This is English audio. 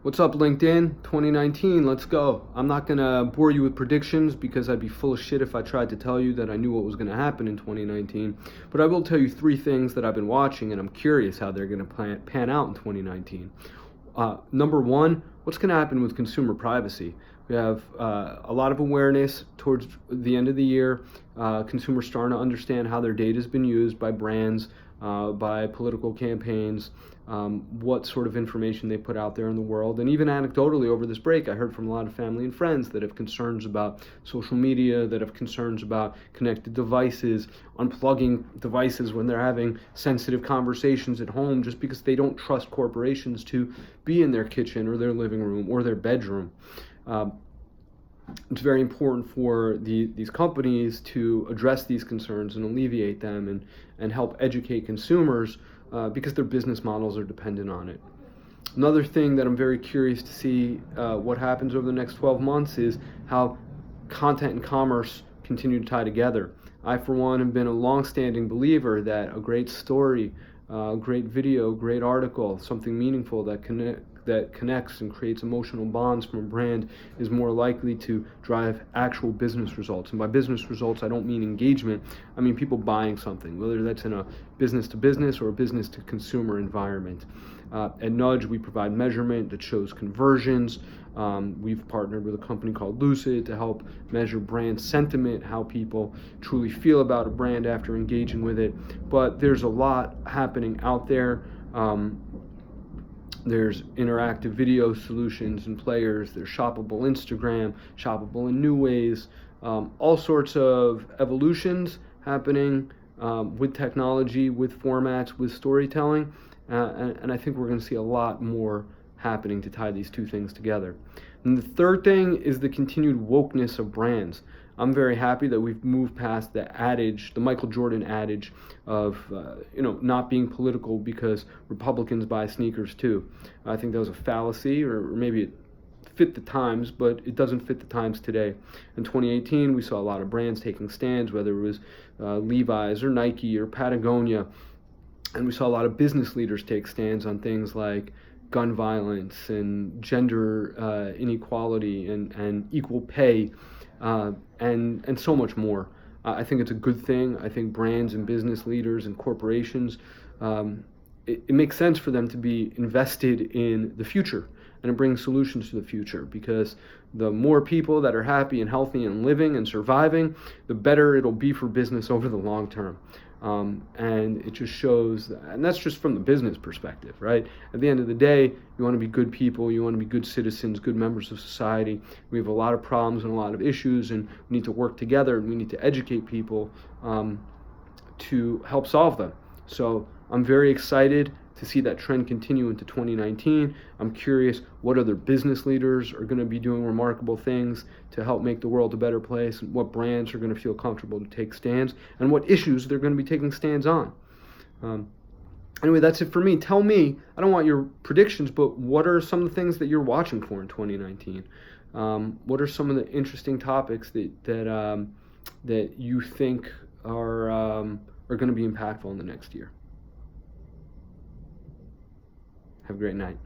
What's up, LinkedIn? 2019, let's go. I'm not going to bore you with predictions because I'd be full of shit if I tried to tell you that I knew what was going to happen in 2019. But I will tell you three things that I've been watching, and I'm curious how they're going to pan out in 2019. Number one, what's going to happen with consumer privacy? We have a lot of awareness towards the end of the year. Consumers starting to understand how their data has been used by brands, by political campaigns, what sort of information they put out there in the world. And even anecdotally over this break, I heard from a lot of family and friends that have concerns about social media, that have concerns about connected devices, unplugging devices when they're having sensitive conversations at home just because they don't trust corporations to be in their kitchen or their living room or their bedroom. It's very important for these companies to address these concerns and alleviate them and help educate consumers because their business models are dependent on it. Another thing that I'm very curious to see what happens over the next 12 months is how content and commerce continue to tie together. I, for one, have been a long-standing believer that a great story, great video, great article, something meaningful that connects and creates emotional bonds from a brand is more likely to drive actual business results. And by business results, I don't mean engagement. I mean people buying something, whether that's in a business-to-business or a business-to-consumer environment. At Nudge, we provide measurement that shows conversions. We've partnered with a company called Lucid to help measure brand sentiment, how people truly feel about a brand after engaging with it. But there's a lot happening out there. There's interactive video solutions and players. There's shoppable Instagram, shoppable in new ways. All sorts of evolutions happening with technology, with formats, with storytelling. And I think we're going to see a lot more happening to tie these two things together. And the third thing is the continued wokeness of brands. I'm very happy that we've moved past the adage, the Michael Jordan adage of not being political because Republicans buy sneakers too. I think that was a fallacy, or maybe it fit the times, but it doesn't fit the times today. In 2018, we saw a lot of brands taking stands, whether it was Levi's or Nike or Patagonia, and we saw a lot of business leaders take stands on things like gun violence and gender inequality and equal pay. And so much more. I think it's a good thing. I think brands and business leaders and corporations, it makes sense for them to be invested in the future and to bring solutions to the future, because the more people that are happy and healthy and living and surviving, the better it'll be for business over the long term. And it just shows, and that's just from the business perspective, right? At the end of the day, you want to be good people, you want to be good citizens, good members of society. We have a lot of problems and a lot of issues, and we need to work together, and we need to educate people to help solve them. So I'm very excited to see that trend continue into 2019. I'm curious what other business leaders are going to be doing remarkable things to help make the world a better place, and what brands are going to feel comfortable to take stands, and what issues they're going to be taking stands on. Anyway, that's it for me. Tell me, I don't want your predictions, but what are some of the things that you're watching for in 2019? What are some of the interesting topics that you think are going to be impactful in the next year? Have a great night.